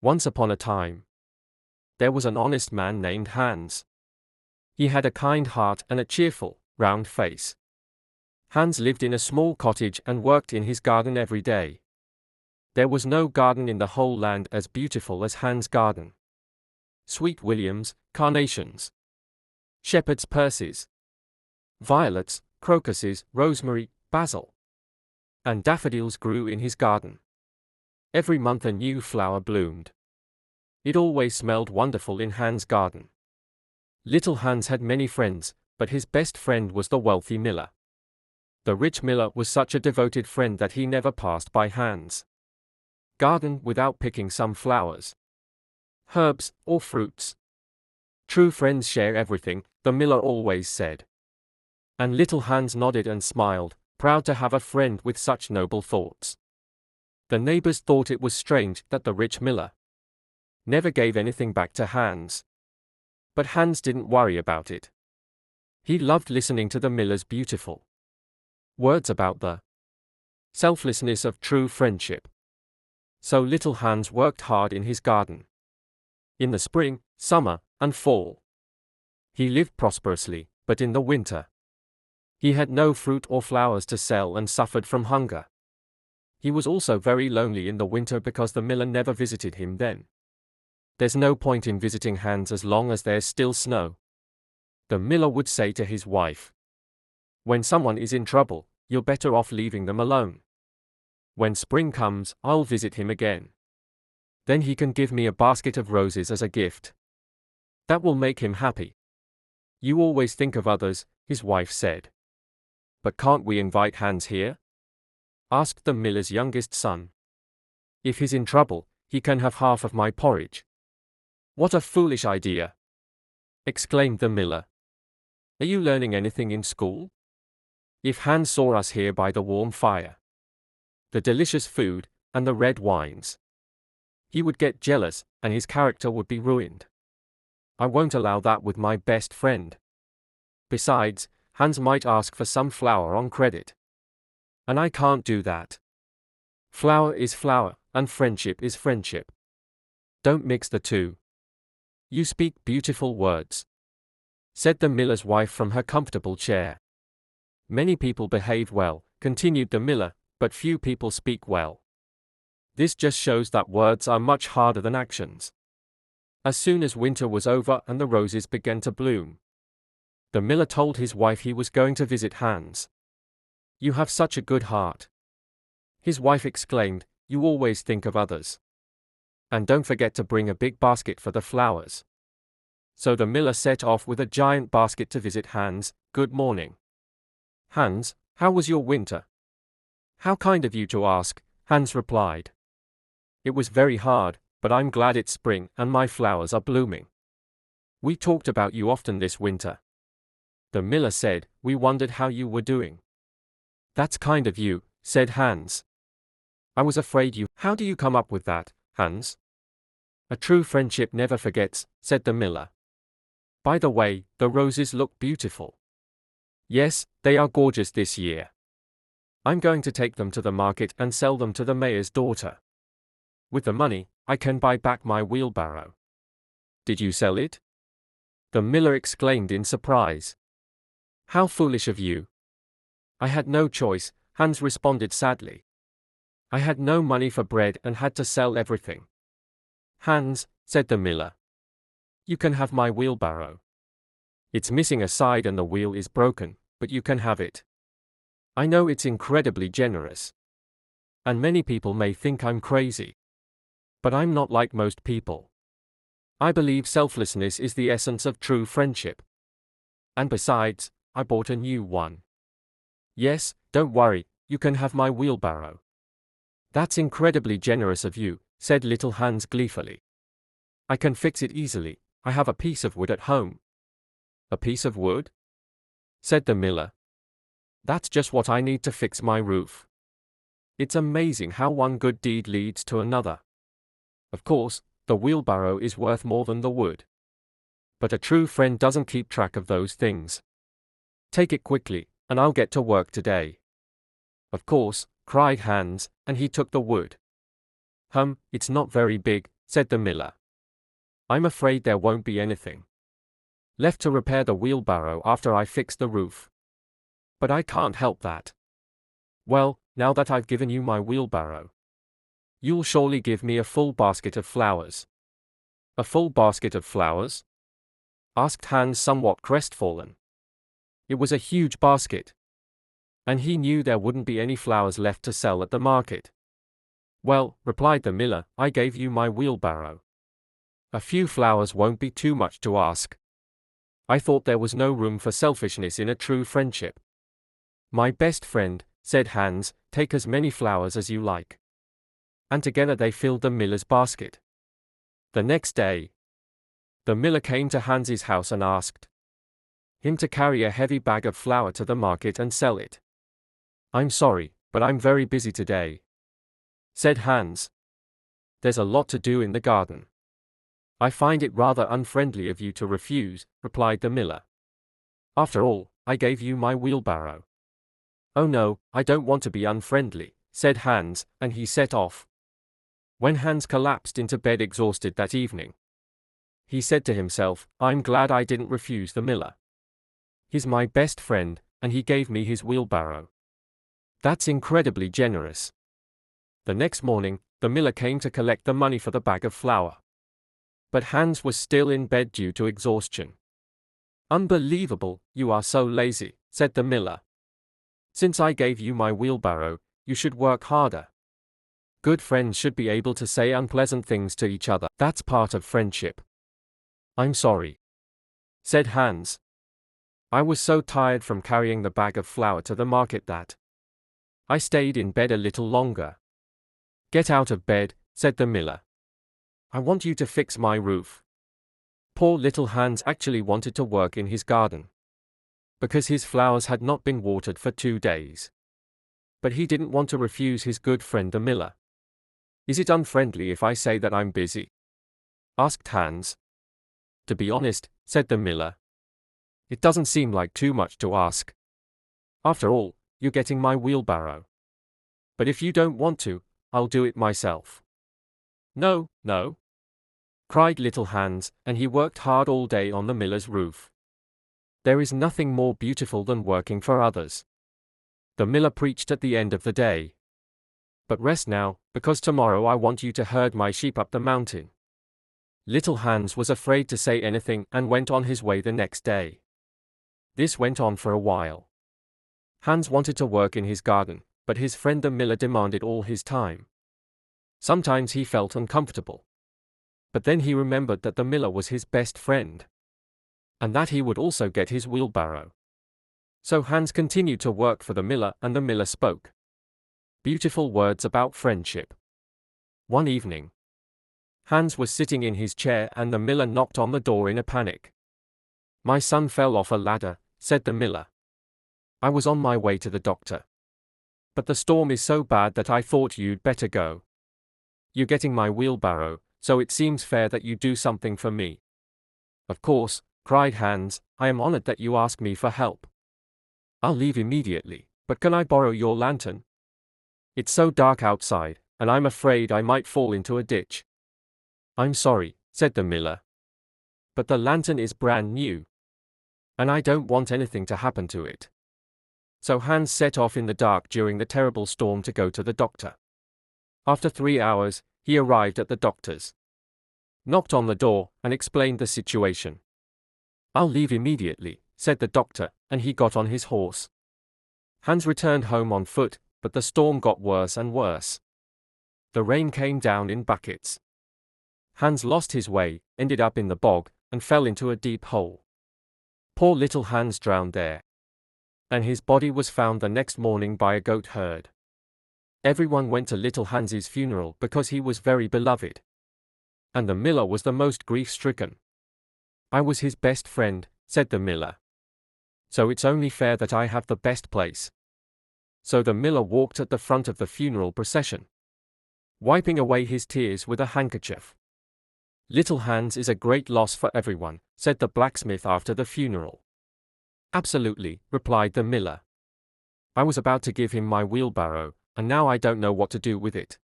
Once upon a time, there was an honest man named Hans. He had a kind heart and a cheerful, round face. Hans lived in a small cottage and worked in his garden every day. There was no garden in the whole land as beautiful as Hans' garden. Sweet williams, carnations, shepherd's purses, violets, crocuses, rosemary, basil, and daffodils grew in his garden. Every month a new flower bloomed. It always smelled wonderful in Hans' garden. Little Hans had many friends, but his best friend was the wealthy miller. The rich miller was such a devoted friend that he never passed by Hans' garden without picking some flowers, herbs, or fruits. True friends share everything, the miller always said. And little Hans nodded and smiled, proud to have a friend with such noble thoughts. The neighbors thought it was strange that the rich miller never gave anything back to Hans. But Hans didn't worry about it. He loved listening to the miller's beautiful words about the selflessness of true friendship. So little Hans worked hard in his garden. In the spring, summer, and fall, he lived prosperously, but in the winter, he had no fruit or flowers to sell and suffered from hunger. He was also very lonely in the winter because the miller never visited him then. There's no point in visiting Hans as long as there's still snow, the miller would say to his wife. When someone is in trouble, you're better off leaving them alone. When spring comes, I'll visit him again. Then he can give me a basket of roses as a gift. That will make him happy. You always think of others, his wife said. But can't we invite Hans here? Asked the miller's youngest son. If he's in trouble, he can have half of my porridge. What a foolish idea! Exclaimed the miller. Are you learning anything in school? If Hans saw us here by the warm fire, the delicious food, and the red wines, he would get jealous, and his character would be ruined. I won't allow that with my best friend. Besides, Hans might ask for some flour on credit. And I can't do that. Flour is flour, and friendship is friendship. Don't mix the two. You speak beautiful words, said the miller's wife from her comfortable chair. Many people behave well, continued the miller, but few people speak well. This just shows that words are much harder than actions. As soon as winter was over and the roses began to bloom, the miller told his wife he was going to visit Hans. You have such a good heart. His wife exclaimed, you always think of others. And don't forget to bring a big basket for the flowers. So the miller set off with a giant basket to visit Hans. Good morning, Hans, how was your winter? How kind of you to ask, Hans replied. It was very hard, but I'm glad it's spring and my flowers are blooming. We talked about you often this winter. The miller said, we wondered how you were doing. That's kind of you, said Hans. I was afraid you. How do you come up with that, Hans? A true friendship never forgets, said the miller. By the way, the roses look beautiful. Yes, they are gorgeous this year. I'm going to take them to the market and sell them to the mayor's daughter. With the money, I can buy back my wheelbarrow. Did you sell it? The miller exclaimed in surprise. How foolish of you. I had no choice, Hans responded sadly. I had no money for bread and had to sell everything. Hans, said the miller, you can have my wheelbarrow. It's missing a side and the wheel is broken, but you can have it. I know it's incredibly generous. And many people may think I'm crazy. But I'm not like most people. I believe selflessness is the essence of true friendship. And besides, I bought a new one. Yes, don't worry, you can have my wheelbarrow. That's incredibly generous of you, said little Hans gleefully. I can fix it easily, I have a piece of wood at home. A piece of wood? Said the miller. That's just what I need to fix my roof. It's amazing how one good deed leads to another. Of course, the wheelbarrow is worth more than the wood. But a true friend doesn't keep track of those things. Take it quickly, and I'll get to work today. Of course, cried Hans, and he took the wood. It's not very big, said the miller. I'm afraid there won't be anything left to repair the wheelbarrow after I fix the roof. But I can't help that. Well, now that I've given you my wheelbarrow, you'll surely give me a full basket of flowers. A full basket of flowers? Asked Hans, somewhat crestfallen. It was a huge basket, and he knew there wouldn't be any flowers left to sell at the market. Well, replied the miller, I gave you my wheelbarrow. A few flowers won't be too much to ask. I thought there was no room for selfishness in a true friendship. My best friend, said Hans, take as many flowers as you like. And together they filled the miller's basket. The next day, the miller came to Hans's house and asked him to carry a heavy bag of flour to the market and sell it. I'm sorry, but I'm very busy today, said Hans. There's a lot to do in the garden. I find it rather unfriendly of you to refuse, replied the miller. After all, I gave you my wheelbarrow. Oh no, I don't want to be unfriendly, said Hans, and he set off. When Hans collapsed into bed exhausted that evening, he said to himself, I'm glad I didn't refuse the miller. He's my best friend, and he gave me his wheelbarrow. That's incredibly generous. The next morning, the miller came to collect the money for the bag of flour. But Hans was still in bed due to exhaustion. Unbelievable, you are so lazy, said the miller. Since I gave you my wheelbarrow, you should work harder. Good friends should be able to say unpleasant things to each other. That's part of friendship. I'm sorry, said Hans. I was so tired from carrying the bag of flour to the market that I stayed in bed a little longer. Get out of bed, said the miller. I want you to fix my roof. Poor little Hans actually wanted to work in his garden, because his flowers had not been watered for 2 days. But he didn't want to refuse his good friend the miller. Is it unfriendly if I say that I'm busy? Asked Hans. To be honest, said the miller, it doesn't seem like too much to ask. After all, you're getting my wheelbarrow. But if you don't want to, I'll do it myself. No, no, cried little Hans, and he worked hard all day on the miller's roof. There is nothing more beautiful than working for others, the miller preached at the end of the day. But rest now, because tomorrow I want you to herd my sheep up the mountain. Little Hans was afraid to say anything and went on his way the next day. This went on for a while. Hans wanted to work in his garden, but his friend the miller demanded all his time. Sometimes he felt uncomfortable. But then he remembered that the miller was his best friend, and that he would also get his wheelbarrow. So Hans continued to work for the miller, and the miller spoke beautiful words about friendship. One evening, Hans was sitting in his chair and the miller knocked on the door in a panic. My son fell off a ladder, said the miller. I was on my way to the doctor. But the storm is so bad that I thought you'd better go. You're getting my wheelbarrow, so it seems fair that you do something for me. Of course, cried Hans, I am honored that you ask me for help. I'll leave immediately, but can I borrow your lantern? It's so dark outside, and I'm afraid I might fall into a ditch. I'm sorry, said the miller, but the lantern is brand new, and I don't want anything to happen to it. So Hans set off in the dark during the terrible storm to go to the doctor. After 3 hours, he arrived at the doctor's, knocked on the door, and explained the situation. I'll leave immediately, said the doctor, and he got on his horse. Hans returned home on foot, but the storm got worse and worse. The rain came down in buckets. Hans lost his way, ended up in the bog, and fell into a deep hole. Poor little Hans drowned there, and his body was found the next morning by a goat herd. Everyone went to little Hans's funeral because he was very beloved, and the miller was the most grief-stricken. I was his best friend, said the miller, so it's only fair that I have the best place. So the miller walked at the front of the funeral procession, wiping away his tears with a handkerchief. Little Hans is a great loss for everyone, said the blacksmith after the funeral. Absolutely, replied the miller. I was about to give him my wheelbarrow, and now I don't know what to do with it.